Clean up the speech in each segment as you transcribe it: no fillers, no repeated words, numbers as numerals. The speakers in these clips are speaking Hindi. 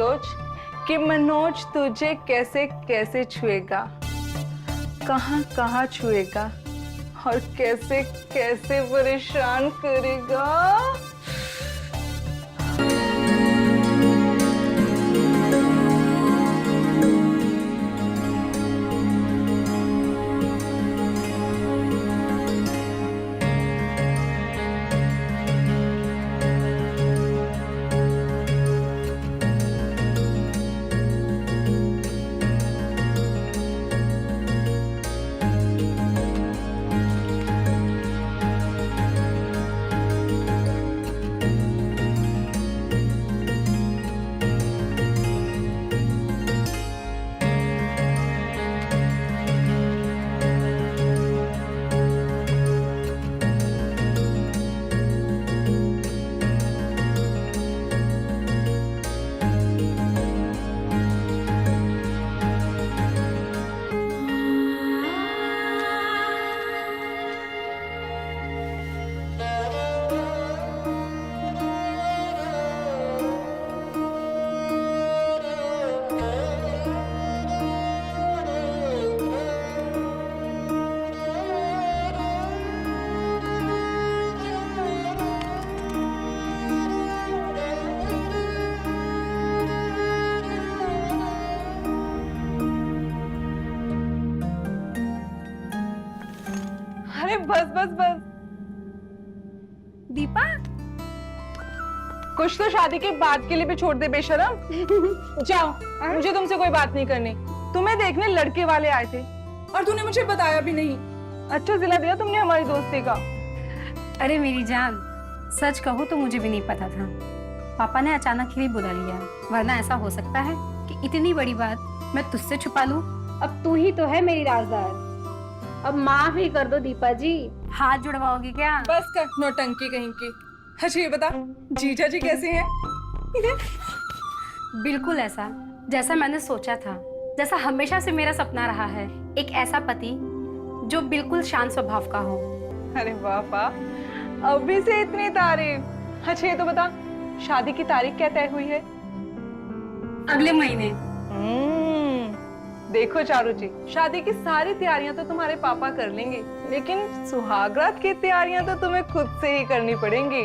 सोच कि मनोज तुझे कैसे कैसे छुएगा, कहाँ कहाँ छुएगा और कैसे कैसे परेशान करेगा। अरे बस बस बस दीपा, कुछ तो शादी के बाद के लिए भी छोड़ दे बेशरम। जाओ, मुझे तुमसे कोई बात नहीं करनी। तुम्हें देखने लड़के वाले आए थे और तूने मुझे बताया भी नहीं। अच्छा सिला दिया तुमने हमारी दोस्ती का। अरे मेरी जान, सच कहूँ तो मुझे भी नहीं पता था। पापा ने अचानक ही बुला लिया, वरना ऐसा हो सकता है कि इतनी बड़ी बात मैं तुझसे छुपा लूं। अब तू ही तो है मेरी राजदार, अब माफ ही कर दो दीपा जी। हाथ जुड़वाओगी क्या? बस कर नौटंकी कहीं की। अच्छा ये बता, जीजा जी कैसे हैं? बिल्कुल ऐसा जैसा मैंने सोचा था, जैसा हमेशा से मेरा सपना रहा है। एक ऐसा पति जो बिल्कुल शांत स्वभाव का हो। अरे वाह वाह, अभी से इतनी तारीफ। अच्छा ये तो बता, शादी की तारीख क्या तय हुई है? अगले महीने। देखो चारू जी, शादी की सारी तैयारियां तो तुम्हारे पापा कर लेंगे, लेकिन सुहागरात की तैयारियां तो तुम्हें खुद से ही करनी पड़ेंगी।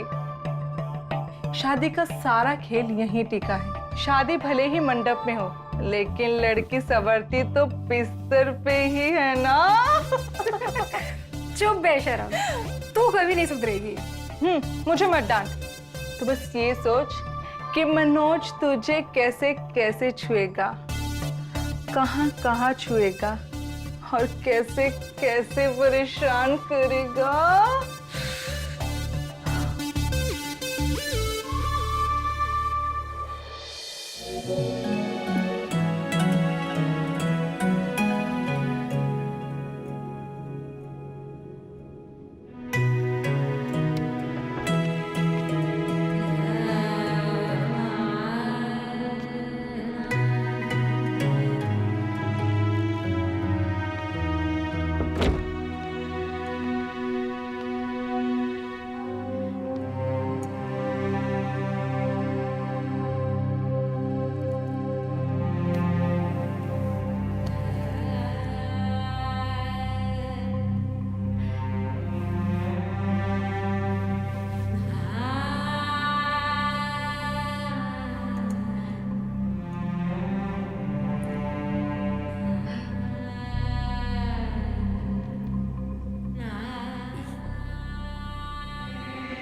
शादी का सारा खेल यहीं टिका है। शादी भले ही मंडप में हो, लेकिन लड़की संवरती तो बिस्तर पे ही है ना। चुप बेशरम, तू कभी नहीं सुधरेगी। मुझे मत डांट। तो बस ये सोच कि मनोज तुझे कैसे कैसे छुएगा, कहाँ कहाँ छुएगा और कैसे कैसे परेशान करेगा।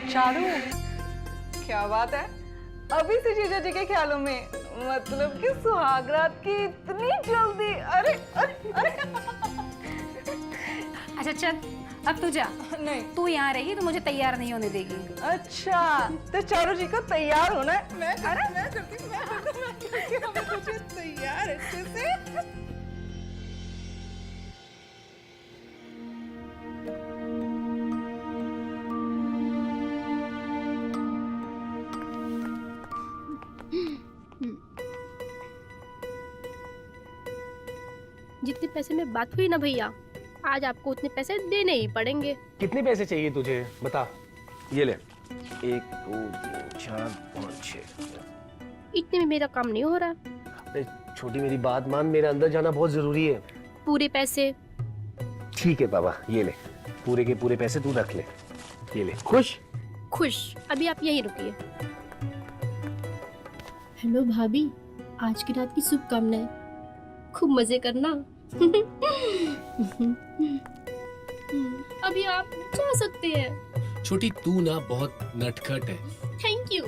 चारू, क्या बात है? अभी से जीजा जी के ख्यालों में, मतलब कि सुहागरात की इतनी जल्दी? अरे अरे अरे। अच्छा चल, अब तू जा। नहीं, तू यहाँ रही तो मुझे तैयार नहीं होने देगी। अच्छा तो चारू जी को तैयार होना है। मैं करती मुझे तैयार अच्छे से। जितने पैसे में बात हुई ना भैया, आज आपको उतने पैसे देने ही पड़ेंगे। कितने पैसे चाहिए तुझे बता। ये ले, 1 2 3 4 5 6। इतने में मेरा काम नहीं हो रहा। अरे छोटी मेरी बात मान, मेरा अंदर जाना बहुत जरूरी है। पूरे पैसे। ठीक है बाबा, ये ले, पूरे के पूरे पैसे तू रख ले, ये ले। खुश? खुश। अभी आप यहीं रुकिए। हेलो भाभी, आज की रात की शुभकामनाएं। खूब मजे करना। अभी आप जा सकते हैं। छोटी तू ना बहुत नटखट है। Thank you.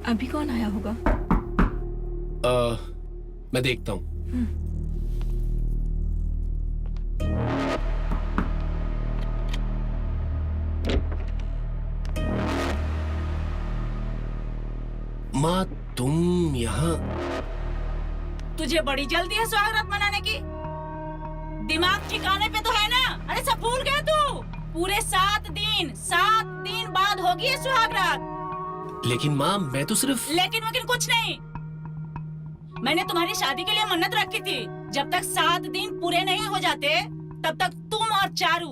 अभी कौन आया होगा? मैं देखता हूँ। माँ तुम यहाँ? तुझे बड़ी जल्दी है स्वागत मनाने की? दिमाग ठिकाने पे तो है ना? अरे सब भूल गया तू? पूरे 7 दिन बाद होगी ये सुहागरात। लेकिन माँ मैं तो सिर्फ। लेकिन कुछ नहीं। मैंने तुम्हारी शादी के लिए मन्नत रखी थी, जब तक 7 दिन पूरे नहीं हो जाते तब तक तुम और चारू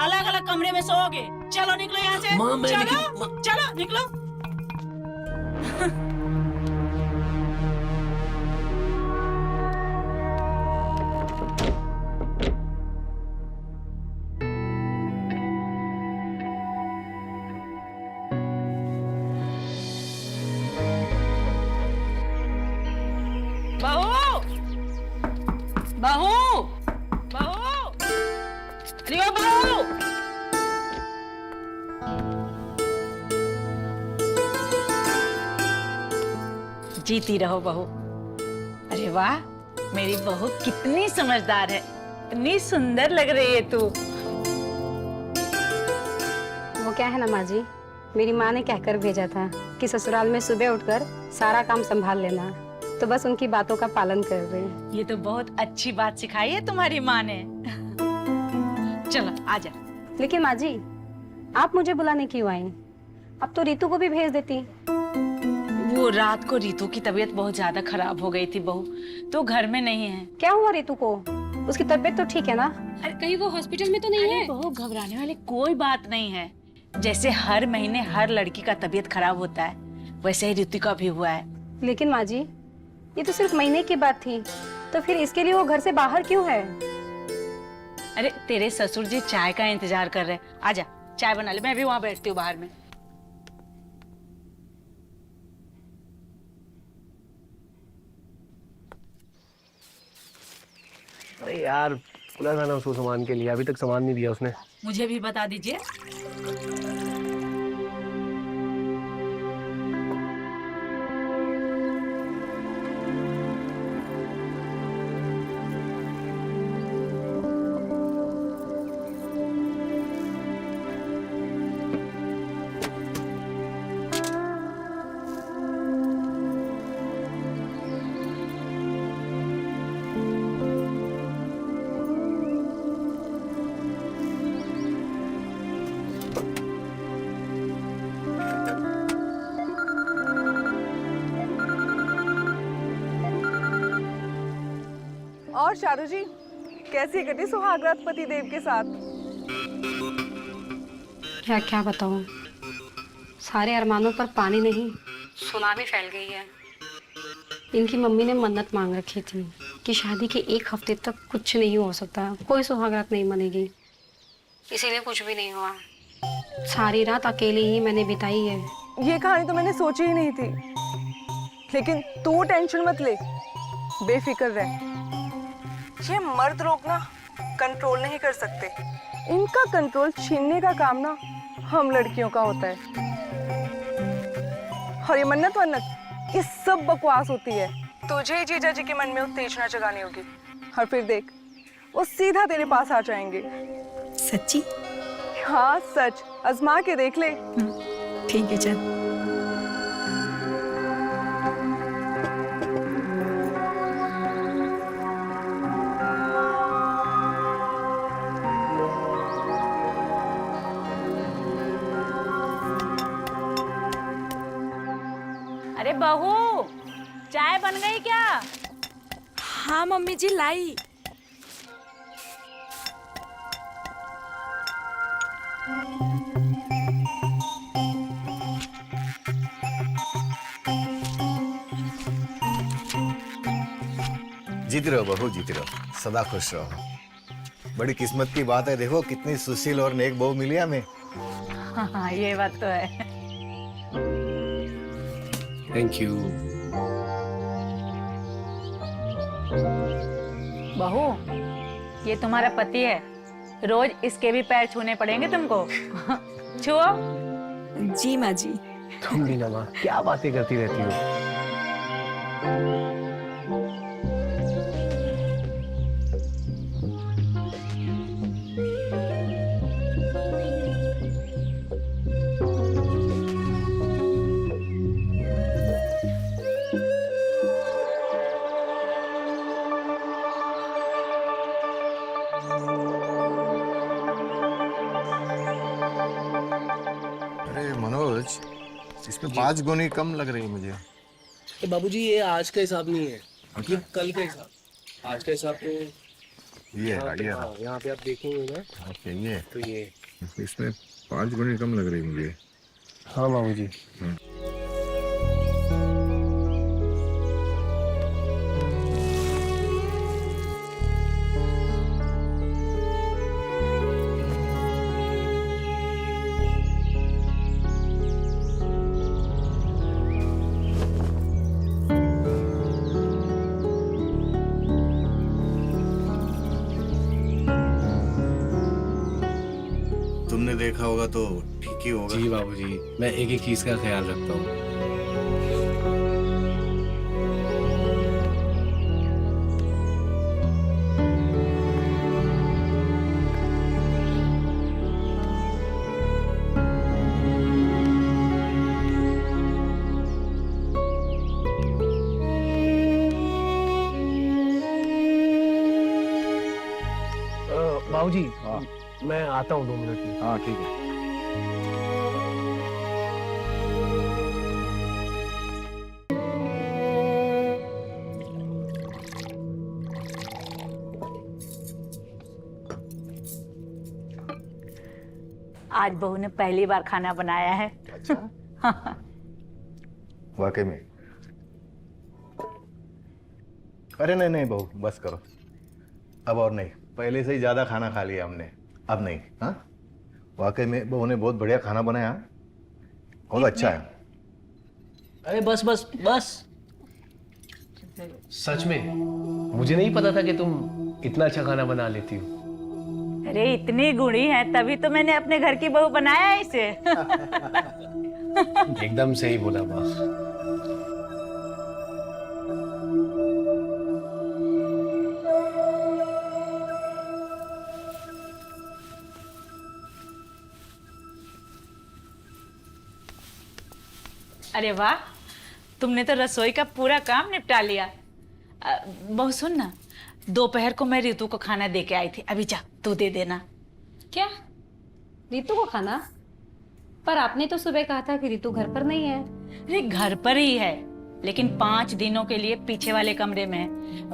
अलग अलग कमरे में सोओगे। चलो निकलो यहाँ से। माँ मैं चलो निकलो। बहू, अरे ओ बहू, जीती रहो बहू। अरे वाह, मेरी बहू कितनी समझदार है, इतनी सुंदर लग रही है तू। वो क्या है ना माँ जी, मेरी माँ ने कहकर भेजा था कि ससुराल में सुबह उठकर सारा काम संभाल लेना, तो बस उनकी बातों का पालन कर रहे हैं। ये तो बहुत अच्छी बात सिखाई है तुम्हारी माँ ने। चलो आजा। लेकिन माँ जी, आप मुझे बुलाने क्यों आई? अब तो रितु को भी भेज देती। वो रात को रितु की तबीयत बहुत ज्यादा खराब हो गई थी बहू, तो घर में नहीं है। क्या हुआ रितु को? उसकी तबीयत तो ठीक है ना? अरे कहीं वो हॉस्पिटल में तो नहीं है? बहू घबराने वाली कोई बात नहीं है। जैसे हर महीने हर लड़की का तबीयत खराब होता है, वैसे ही रितु का भी हुआ है। लेकिन माँ जी, ये तो सिर्फ महीने की बात थी, तो फिर इसके लिए वो घर से बाहर क्यों है? अरे तेरे ससुर जी चाय का इंतजार कर रहे हैं, आजा चाय बना ले, मैं भी वहां बैठती हूँ बाहर में। अरे यार बोला था ना उसको सामान के लिए, अभी तक सामान नहीं दिया उसने। मुझे भी बता दीजिए। और शारू जी, कैसी कटी सुहागरात पति देव के साथ? क्या बताऊं, सारे अरमानों पर पानी नहीं सुनामी फैल गई है। इनकी मम्मी ने मन्नत मांग रखी थी कि शादी के 1 हफ्ते तक कुछ नहीं हो सकता, कोई सुहागरात नहीं मनेगी, इसीलिए कुछ भी नहीं हुआ। सारी रात अकेले ही मैंने बिताई है। ये कहानी तो मैंने सोची ही नहीं थी, लेकिन तू टेंशन मत ले, बेफिक्र रह। ये मर्द लोग ना कंट्रोल नहीं कर सकते, इनका कंट्रोल छीनने का काम ना हम लड़कियों का होता है। और ये मन्नत वन्नत ये सब बकवास होती है। तुझे जीजा जी के मन में उत्तेजना जगानी होगी और फिर देख वो सीधा तेरे पास आ जाएंगे। सच्ची? हाँ सच, आजमा के देख ले। ठीक है चल। अरे बहू, चाय बन गई क्या? हाँ मम्मी जी लाई। जीती रहो बहू, जीती रहो, सदा खुश रहो। बड़ी किस्मत की बात है, देखो कितनी सुशील और नेक बहू मिली हमें। हाँ ये बात तो है। Thank you. बहू, ये तुम्हारा पति है, रोज इसके भी पैर छूने पड़ेंगे तुमको। छुओ। जी माँ जी। तुम भी ना माँ क्या बातें करती रहती हो। अरे मनोज, इसमें 5 गुनी कम लग रही है मुझे। तो बाबूजी ये आज का हिसाब नहीं है, ये कल का हिसाब। आज का हिसाब तो ये है गाड़ी है। हाँ, यहाँ पे आप देखेंगे ना ओके, ये तो ये इसमें 5 गुनी कम लग रही है मुझे। हाँ बाबूजी। तुमने देखा होगा तो ठीक ही होगा। जी बाबूजी, मैं एक एक चीज का ख्याल रखता हूँ। बाबूजी मैं आता हूँ 2 मिनट में। हाँ ठीक है। आज बहू ने पहली बार खाना बनाया है। अच्छा। वाकई में? अरे नहीं नहीं बहू, बस करो अब और नहीं। पहले से ही ज्यादा खाना खा लिया हमने, अब नहीं। हाँ वाकई में बहू ने बहुत बढ़िया खाना बनाया, बहुत अच्छा है। अरे बस बस बस। सच में मुझे नहीं पता था कि तुम इतना अच्छा खाना बना लेती हो। अरे इतनी गुणी है तभी तो मैंने अपने घर की बहू बनाया है इसे। एकदम सही बोला बॉस। अरे वाह, तुमने तो रसोई का पूरा काम निपटा लिया। बहू सुन ना, दोपहर को मैं रितु को खाना दे के आई थी, अभी जा तू दे देना। क्या रितु को खाना? पर आपने तो सुबह कहा था कि रितु घर पर नहीं है। अरे घर पर ही है, लेकिन 5 दिनों के लिए पीछे वाले कमरे में है।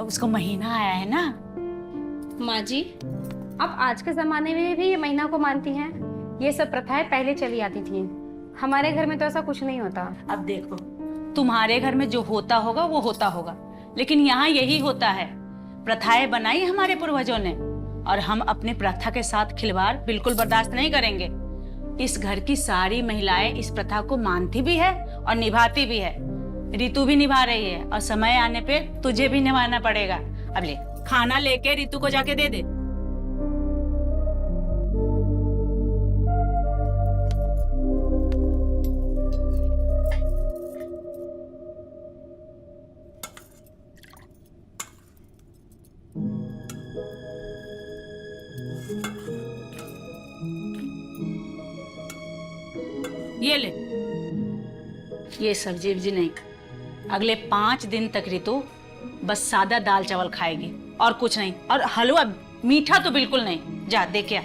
उसको महीना आया है ना। माँ जी, आप आज के जमाने में भी ये महीना को मानती हैं? ये सब प्रथाएं पहले चली आती थी, हमारे घर में तो ऐसा कुछ नहीं होता। अब देखो, तुम्हारे घर में जो होता होगा वो होता होगा, लेकिन यहाँ यही होता है। प्रथाएं बनाई हमारे पूर्वजों ने और हम अपनी प्रथा के साथ खिलवाड़ बिल्कुल बर्दाश्त नहीं करेंगे। इस घर की सारी महिलाएं इस प्रथा को मानती भी है और निभाती भी है। रितु भी निभा रही है और समय आने पे तुझे भी निभाना पड़ेगा। अब ले खाना लेके रितु को जाके दे दे। ये ले, ये सब्जी वब्जी नहीं। अगले 5 दिन तक रितु बस सादा दाल चावल खाएगी और कुछ नहीं, और हलवा मीठा तो बिल्कुल नहीं। जा दे के आ।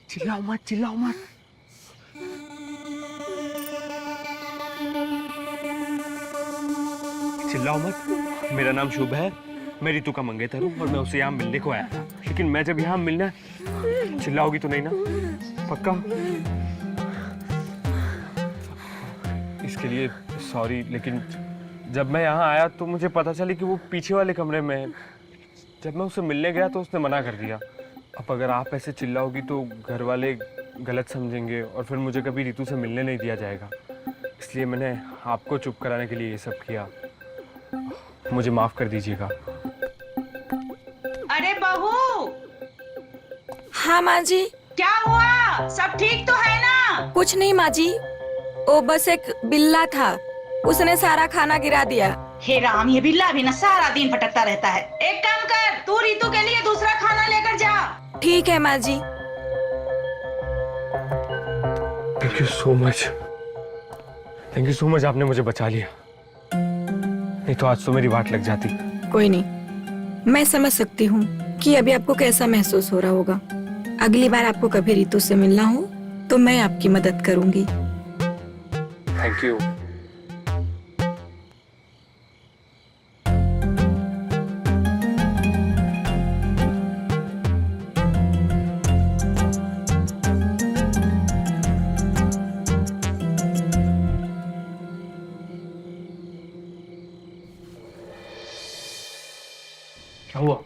चिल्लाओ मत, चिल्लाओ मत। चिल्लाओ मत। मेरा नाम शुभ है, मैं रितु का मंगेतर हूँ और मैं उसे यहाँ मिलने को आया था। लेकिन मैं जब यहाँ मिलना, चिल्लाओगी तो नहीं ना? पक्का? इसके लिए सॉरी, लेकिन जब मैं यहाँ आया तो मुझे पता चली कि वो पीछे वाले कमरे में है। जब मैं उसे मिलने गया तो उसने मना कर दिया। अब अगर आप ऐसे चिल्लाओगी तो घर वाले गलत समझेंगे और फिर मुझे कभी रितु से मिलने नहीं दिया जाएगा। इसलिए मैंने आपको चुप कराने के लिए ये सब किया। मुझे माफ कर दीजिएगा। अरे बहू, हाँ माँ जी। क्या हुआ? सब ठीक तो है ना? कुछ नहीं माँ जी, वो बस एक बिल्ला था, उसने सारा खाना गिरा दिया। हे राम, ये बिल्ला भी ना सारा दिन भटकता रहता है। एक काम कर, तू रितु के लिए दूसरा खाना लेकर जा। ठीक है माँ जी। Thank you so much, thank you so much. आपने मुझे बचा लिया, नहीं तो आज तो मेरी वाट लग जाती। कोई नहीं, मैं समझ सकती हूँ कि अभी आपको कैसा महसूस हो रहा होगा। अगली बार आपको कभी रितु से मिलना हो तो मैं आपकी मदद करूंगी। Thank you. क्या हुआ?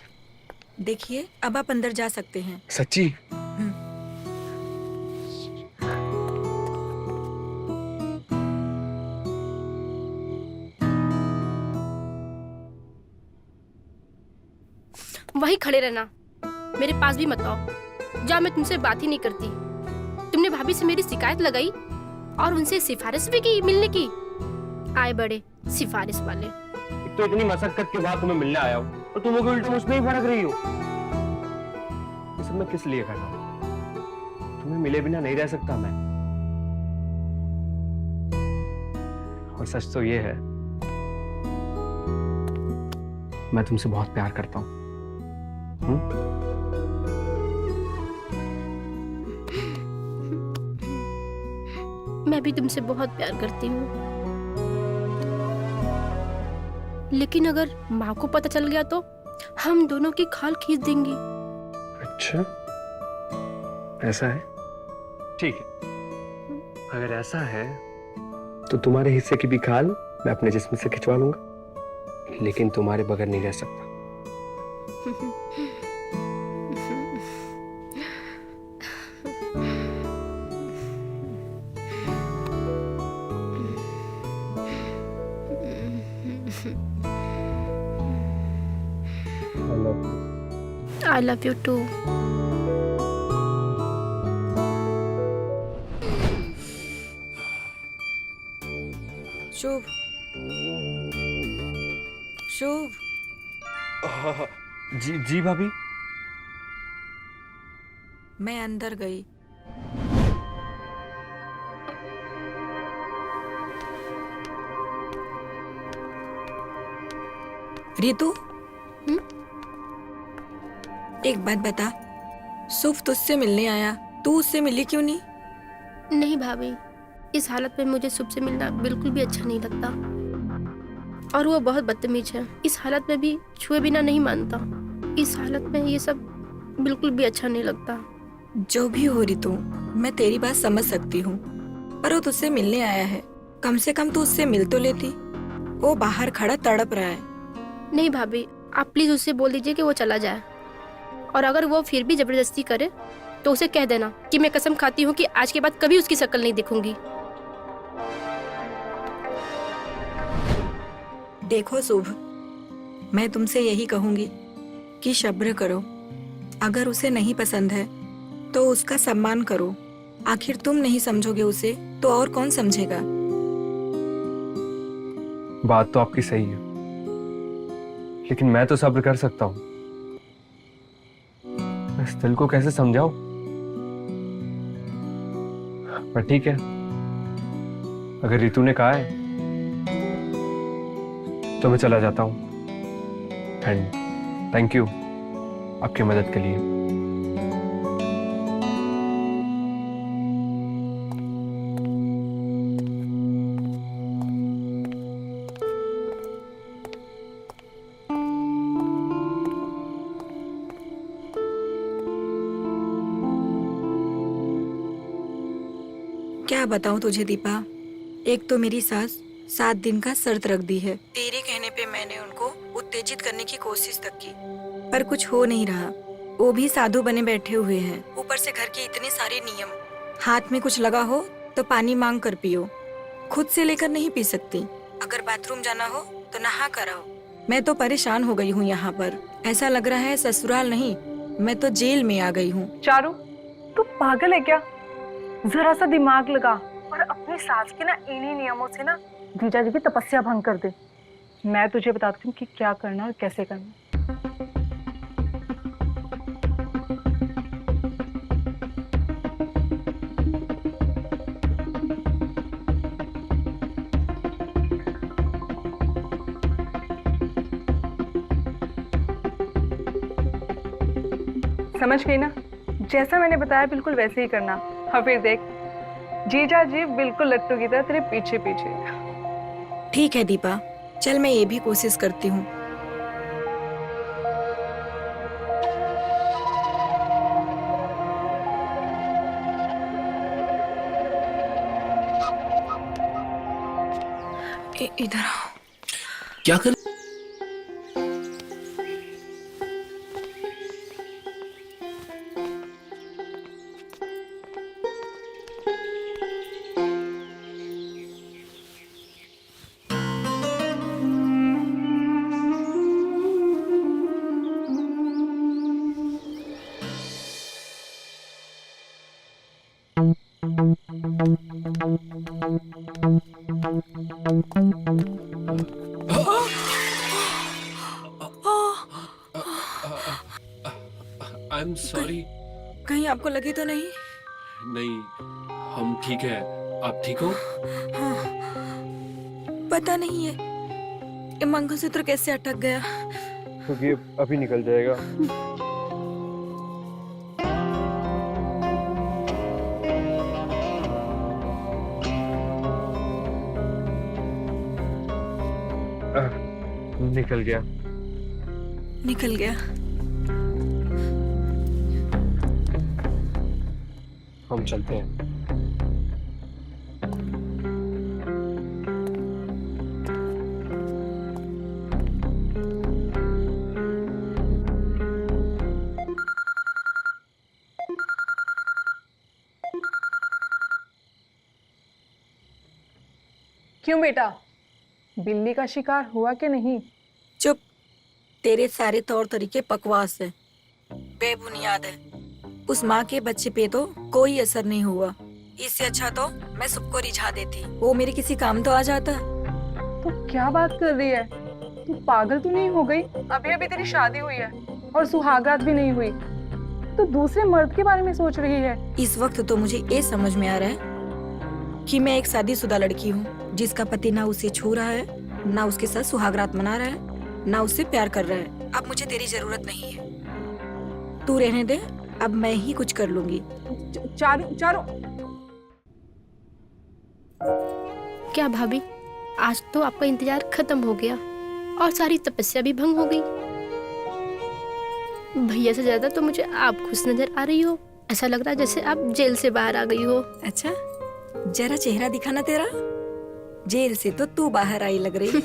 देखिए, अब आप अंदर जा सकते हैं। सच्ची? वहीं खड़े रहना, मेरे पास भी मत आओ। जा, मैं तुमसे बात ही नहीं करती। तुमने भाभी से मेरी शिकायत लगाई और उनसे सिफारिश भी की मिलने की। आए बड़े सिफारिश वाले। तो इतनी मशक्कत के बाद तुम्हें मिलने आया हूँ और तुम लोग उल्टा मुझ में ही भड़क रही हो। ये सब मैं किस लिए कर रहा हूँ? तुम्हें मिले बिना नहीं रह सकता मैं। और सच तो ये है, मैं तुमसे बहुत प्यार करता हूँ। मैं भी तुमसे बहुत प्यार करती हूँ, लेकिन अगर माँ को पता चल गया तो हम दोनों की खाल खींच देंगी। अच्छा, ऐसा है? ठीक है, अगर ऐसा है तो तुम्हारे हिस्से की भी खाल मैं अपने जिस्म से खिंचवा लूंगा, लेकिन तुम्हारे बगैर नहीं रह सकता। I love you too. शुभ, शुभ। जी जी भाभी। मैं अंदर गई। रितु, एक बात बता, सुफ तुझसे मिलने आया, तू उससे मिली क्यों नहीं? नहीं भाभी, इस हालत में मुझे सुब से मिलना बिल्कुल भी अच्छा नहीं लगता। और वो बहुत बदतमीज है। इस हालत में भी छुए बिना नहीं मानता। इस हालत में ये सब बिल्कुल भी अच्छा नहीं लगता। जो भी हो रितु, मैं तेरी बात समझ सकती हूँ, पर वो तुझसे मिलने आया है, कम से कम तू उससे मिल तो लेती। वो बाहर खड़ा तड़प रहा है। नहीं भाभी, आप प्लीज उससे बोल दीजिए कि वो चला जाए, और अगर वो फिर भी जबरदस्ती करे तो उसे कह देना कि मैं कसम खाती हूँ कि आज के बाद कभी उसकी शक्ल नहीं दिखूंगी। देखो शुभ, मैं तुमसे यही कहूंगी कि सब्र करो। अगर उसे नहीं पसंद है तो उसका सम्मान करो। आखिर तुम नहीं समझोगे उसे तो और कौन समझेगा। बात तो आपकी सही है, लेकिन मैं तो सब्र कर सकता हूँ। इस दिल को कैसे समझाऊं? पर ठीक है, अगर रितु ने कहा है तो मैं चला जाता हूँ। एंड थैंक यू आपकी मदद के लिए। क्या बताऊं तुझे दीपा, एक तो मेरी सास 7 दिन का शर्त रख दी है। तेरे कहने पे मैंने उनको उत्तेजित करने की कोशिश तक की, पर कुछ हो नहीं रहा। वो भी साधु बने बैठे हुए हैं। ऊपर से घर के इतने सारे नियम। हाथ में कुछ लगा हो तो पानी मांग कर पियो, खुद से लेकर नहीं पी सकती। अगर बाथरूम जाना हो तो नहा कर आओ। मैं तो परेशान हो गई हूँ यहाँ पर। ऐसा लग रहा है ससुराल नहीं, मैं तो जेल में आ गई हूँ। चारू, तू पागल है क्या? जरा सा दिमाग लगा और अपनी सास के ना इन्हीं नियमों से ना जीजा जी की तपस्या भंग कर दे। मैं तुझे बताती हूँ कि क्या करना और कैसे करना। समझ गई ना? जैसा मैंने बताया बिल्कुल वैसे ही करना। हाँ फिर देख, जीजा जी बिल्कुल लट्टू की तरह तेरे पीछे पीछे। ठीक है दीपा, चल मैं ये भी कोशिश करती हूँ। इधर आओ। क्या कर? I am sorry. कहीं आपको लगी तो नहीं? नहीं, हम ठीक है। आप ठीक हो? हाँ, पता नहीं है ये मंगलसूत्र कैसे अटक गया। तो ये अभी निकल जाएगा। निकल गया। निकल गया। हम चलते हैं। क्यों बेटा, बिल्ली का शिकार हुआ कि नहीं? चुप, तेरे सारे तौर तरीके बकवास है, बेबुनियाद है। उस माँ के बच्चे पे तो कोई असर नहीं हुआ। इससे अच्छा तो मैं सबको रिझा देती, वो मेरे किसी काम तो आ जाता। तो क्या बात कर रही है? तू पागल तो नहीं हो गई? अभी अभी तेरी शादी हुई है और सुहागरात भी नहीं हुई, तो दूसरे मर्द के बारे में सोच रही है। इस वक्त तो मुझे ये समझ में आ रहा है कि मैं एक शादीशुदा लड़की हूँ, जिसका पति ना उसे छू रहा है, ना उसके साथ सुहागरात मना रहा है, ना उससे प्यार कर रहा है। अब मुझे तेरी जरूरत नहीं है, तू रहने दे, अब मैं ही कुछ कर लूंगी। चारू, चारू। क्या भाभी, आज तो आपका इंतजार खत्म हो गया और सारी तपस्या भी भंग हो गई। भैया से ज्यादा तो मुझे आप खुश नजर आ रही हो। ऐसा लग रहा है जैसे आप जेल से बाहर आ गई हो। अच्छा, जरा चेहरा दिखाना तेरा। जेल से तो तू बाहर आई लग रही,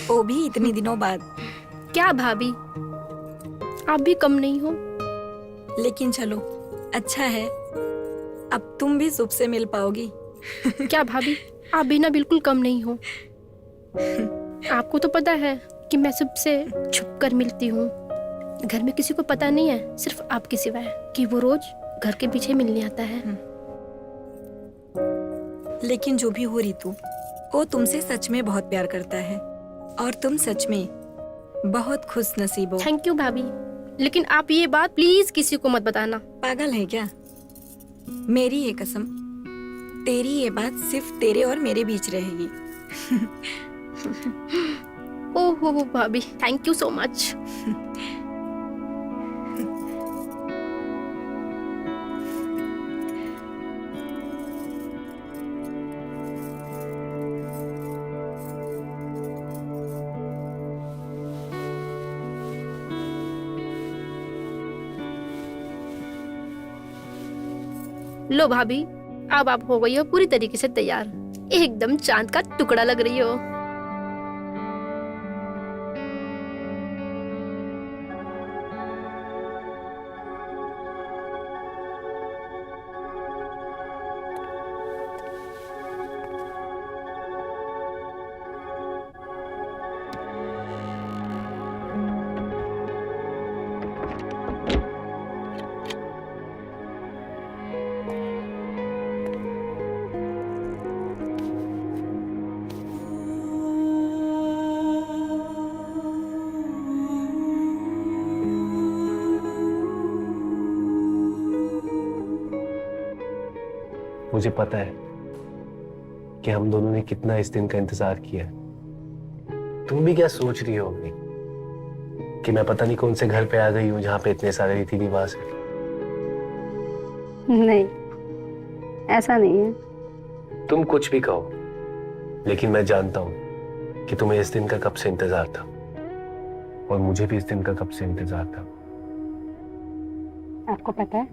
वो भी इतने दिनों बाद। क्या भाभी, आप भी कम नहीं हो। लेकिन चलो, अच्छा है, अब तुम भी सुख से मिल पाओगी। क्या भाभी, आप भी ना बिल्कुल कम नहीं हो। आपको तो पता है कि मैं सबसे छुप कर मिलती हूँ। घर में किसी को पता नहीं है, सिर्फ आपके सिवाय, कि वो रोज घर के पीछे मिलने आता है। लेकिन जो भी हो रितु, वो तुमसे सच में बहुत प्यार करता है और तुम सच में बहुत खुश नसीब हो। थैंक यू भाभी, लेकिन आप ये बात प्लीज किसी को मत बताना। पागल है क्या? मेरी ये कसम, तेरी ये बात सिर्फ तेरे और मेरे बीच रहेगी। ओहो भाभी, थैंक यू सो मच। लो भाभी, अब आप हो गई हो पूरी तरीके से तैयार। एकदम चांद का टुकड़ा लग रही हो। मुझे पता है कि हम दोनों ने कितना इस दिन का इंतजार किया। तुम भी क्या सोच रही होगी कि मैं पता नहीं कौन से घर पे आ गई हूँ जहाँ पे इतने सारे रीति रिवाज है। नहीं, ऐसा नहीं है। तुम कुछ भी कहो, लेकिन मैं जानता हूँ कि तुम्हें इस दिन का कब से इंतजार था और मुझे भी इस दिन का कब से इंतजार था। आपको पता है,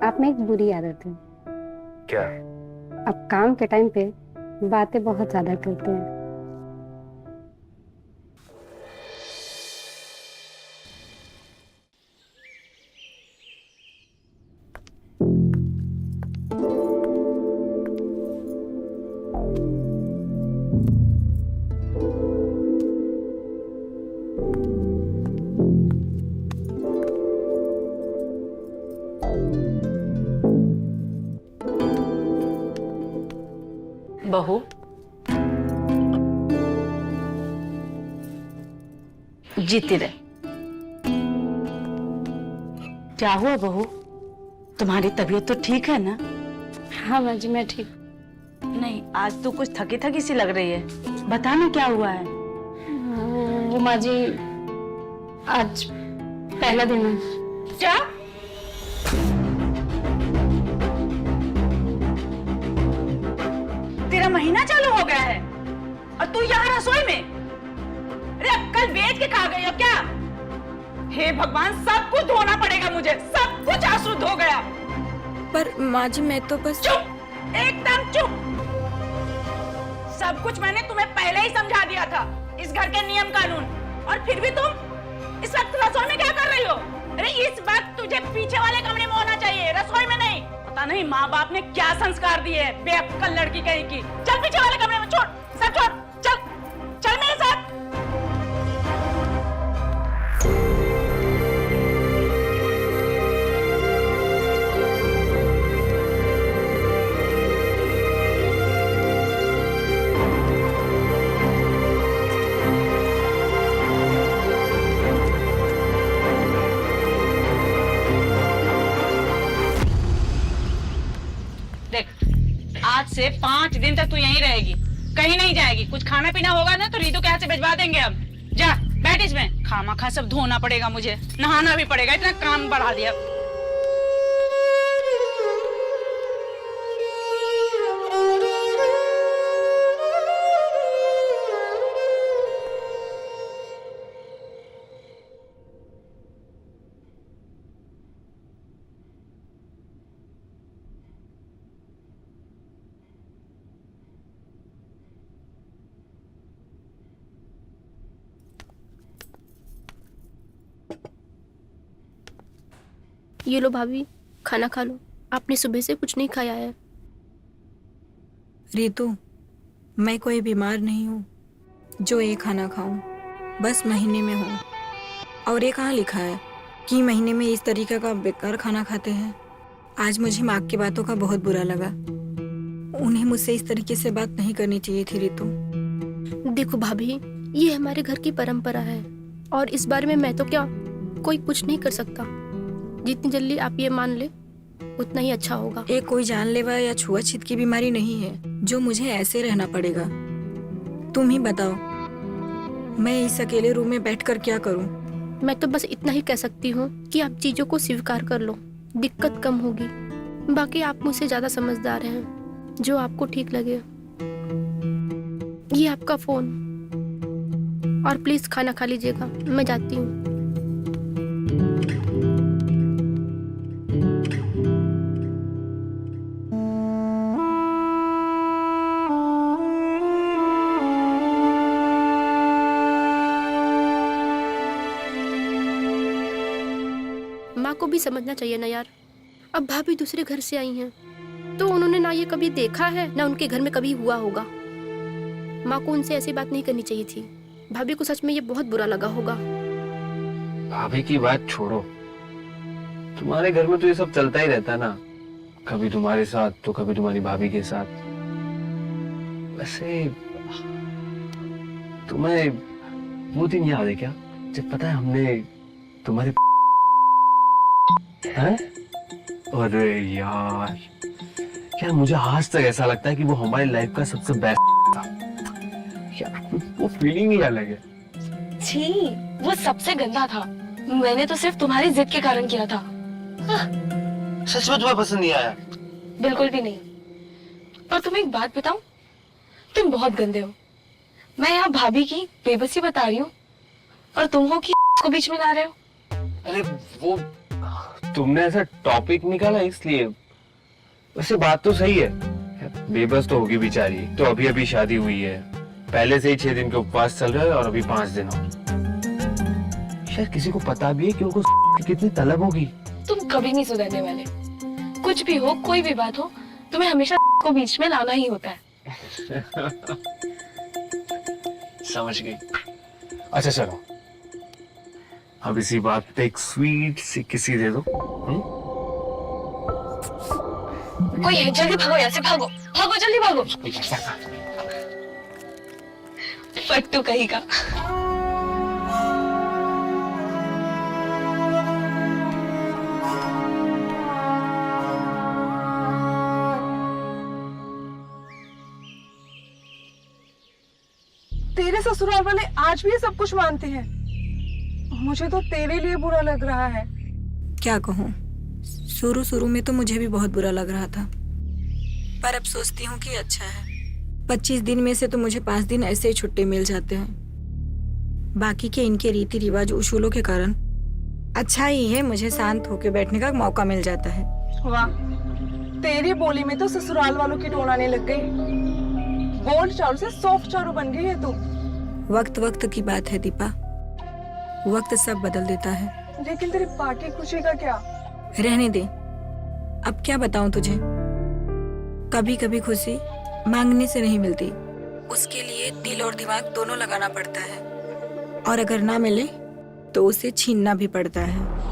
आप में एक बुरी आदत है। क्या? आप काम के टाइम पे बातें बहुत ज्यादा करते हैं। बहू, जीती रहे। क्या हुआ बहू, तुम्हारी तबीयत तो ठीक है ना? हाँ माँ जी, मैं ठीक। नहीं, आज तो कुछ थकी थकी सी लग रही है। बताना क्या हुआ है। वो माँ जी, आज पहला दिन है। क्या? तेरा महीना चालू हो गया है और तू यहाँ रसोई में? अरे अक्कल बेच के खा गई हो क्या? हे भगवान, सब कुछ धोना पड़ेगा मुझे, सब कुछ अशुद्ध हो गया। पर माँ जी, मैं तो बस। चुप, एकदम चुप। सब कुछ मैंने तुम्हें पहले ही समझा दिया था, इस घर के नियम कानून, और फिर भी तुम इस वक्त रसोई में क्या कर रही हो? अरे इस वक्त तुझे पीछे वाले कमरे में होना चाहिए, रसोई में नहीं। पता नहीं माँ बाप ने क्या संस्कार दिए है बेअक्कल लड़की कहीं की। चल पीछे वाले कमरे में, छोड़, सब छोड़, चल चल मेरे साथ। देख, आज से 5 दिन तक तू यहीं रहेगी, कहीं नहीं जाएगी। कुछ खाना पीना होगा ना तो रीतू के हाथ से भिजवा देंगे हम। जा बैठ इसमें। खामा सब धोना पड़ेगा मुझे, नहाना भी पड़ेगा, इतना काम बढ़ा दिया। ये लो भाभी, खाना खा लो। आपने सुबह से कुछ नहीं खाया है। रितु, मैं कोई बीमार नहीं हूँ जो ये खाना खाऊं। बस महीने में हूँ। और ये कहाँ लिखा है कि महीने में इस तरीके का बेकार खाना खाते हैं। आज मुझे माँ की बातों का बहुत बुरा लगा। उन्हें मुझसे इस तरीके से बात नहीं करनी चाहिए थी रितु। देखो भाभी, ये हमारे घर की परंपरा है और इस बारे में मैं तो क्या, कोई कुछ नहीं कर सकता। जितनी जल्दी आप ये मान ले उतना ही अच्छा होगा। ये कोई जानलेवा या छुआछूत की बीमारी नहीं है जो मुझे ऐसे रहना पड़ेगा। तुम ही बताओ, मैं इस अकेले रूम में बैठकर क्या करूं? मैं तो बस इतना ही कह सकती हूँ कि आप चीजों को स्वीकार कर लो, दिक्कत कम होगी। बाकी आप मुझसे ज्यादा समझदार हैं, जो आपको ठीक लगे। ये आपका फोन, और प्लीज खाना खा लीजिएगा। मैं जाती हूँ। माँ को भी समझना चाहिए ना यार। अब भाभी दूसरे घर से आई हैं, तो उन्होंने ना ये कभी देखा है ना उनके घर में कभी हुआ होगा। माँ को उनसे ऐसी बात नहीं करनी चाहिए थी। भाभी को सच में ये बहुत बुरा लगा होगा। भाभी की बात छोड़ो, तुम्हारे घर में तो ये सब चलता ही रहता है ना, कभी तुम्हारे साथ तो कभी तुम्हारी भाभी के साथ। वैसे तुम्हें वो दिन याद है क्या जब पता है हमने तुम्हारे हैं? अरे यार मुझे आज तक ऐसा लगता है कि वो हमारी लाइफ का सबसे बेस्ट था यार। वो फीलिंग ही अलग है। छी, वो सबसे गंदा था। मैंने तो सिर्फ तुम्हारी जिद के कारण किया था। सच में तुम्हें पसंद नहीं आया? बिल्कुल भी नहीं। और तुम्हें एक बात बताऊं, तुम बहुत गंदे हो। मैं यहाँ भाभी की बेबसी बता रही हूँ और तुम हो कि को बीच में ला रहे हो। अरे वो तुमने ऐसा टॉपिक निकाला इसलिए। वैसे बात तो सही है, बेबस तो होगी बेचारी। तो अभी अभी शादी हुई है, पहले से ही 6 दिन के उपवास चल रहा है और अभी 5 दिन हो। शायद किसी को पता भी है कि उनको कितनी तलब होगी। तुम कभी नहीं सुधरने वाले। कुछ भी हो, कोई भी बात हो, तुम्हें हमेशा को बीच में लाना ही होता है। समझ गई। अच्छा चलो, अब इसी बात पे एक स्वीट सी किसी दे दो। कोई है, जल्दी भागो यहाँ से, भागो भागो, जल्दी भागो। फट्टू कहीं का। तेरे ससुराल वाले आज भी ये सब कुछ मानते हैं। मुझे तो तेरे लिए बुरा लग रहा है। क्या कहूँ, शुरू में तो मुझे भी बहुत बुरा लग रहा था, पर अब सोचती हूँ कि अच्छा है। 25 दिन में से तो मुझे 5 दिन ऐसे ही छुट्टी मिल जाते हैं। बाकी के इनके रीति रिवाज उसूलों के कारण अच्छा ही है, मुझे शांत होकर बैठने का मौका मिल जाता है। वाह, तेरी बोली में तो ससुराल वालों की टोन आने लग गई। बोल्ड चारू से सॉफ्ट चारू बन गई है तू। वक्त की बात है दीपा, वक्त सब बदल देता है। लेकिन तेरी बाकी खुशी का क्या? रहने दे, अब क्या बताऊं तुझे। कभी कभी खुशी मांगने से नहीं मिलती, उसके लिए दिल और दिमाग दोनों लगाना पड़ता है, और अगर ना मिले तो उसे छीनना भी पड़ता है।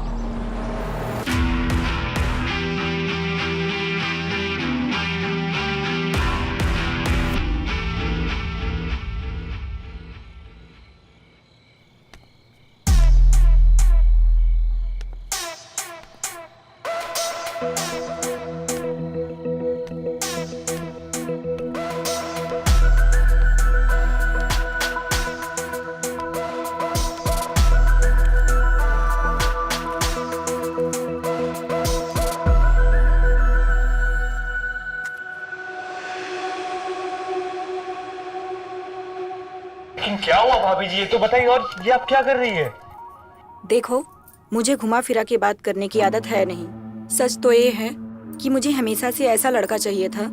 क्या हुआ भाभी जी, ये तो बताइए। और ये आप क्या कर रही है? देखो, मुझे घुमा फिरा के बात करने की आदत है नहीं। सच तो ये है कि मुझे हमेशा से ऐसा लड़का चाहिए था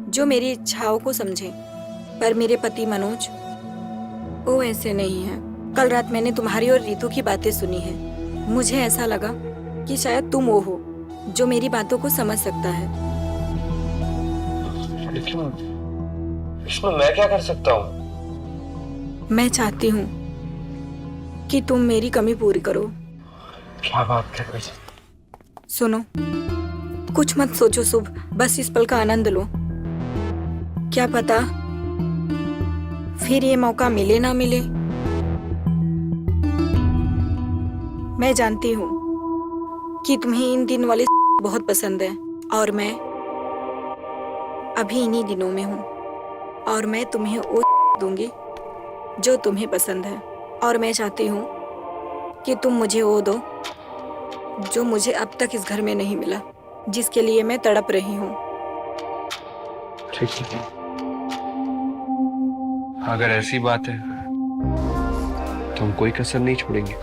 जो मेरी इच्छाओं को समझे, पर मेरे पति मनोज वो ऐसे नहीं है। कल रात मैंने तुम्हारी और रीतू की बातें सुनी है। मुझे ऐसा लगा कि शायद तुम वो हो जो मेरी बातों को समझ सकता है। लेकिन इसमें मैं क्या कर सकता हूँ? मैं चाहती हूँ कि तुम मेरी कमी पूरी करो। क्या बात कर रही है? सुनो, कुछ मत सोचो शुभ, बस इस पल का आनंद लो। क्या पता फिर ये मौका मिले ना मिले। मैं जानती हूँ कि तुम्हें इन दिन वाले बहुत पसंद है और मैं अभी इन्हीं दिनों में हूँ और मैं तुम्हें वो दूंगी जो तुम्हें पसंद है। और मैं चाहती हूँ कि तुम मुझे वो दो जो मुझे अब तक इस घर में नहीं मिला, जिसके लिए मैं तड़प रही हूँ। ठीक है, अगर ऐसी बात है तो हम कोई कसर नहीं छोड़ेंगे।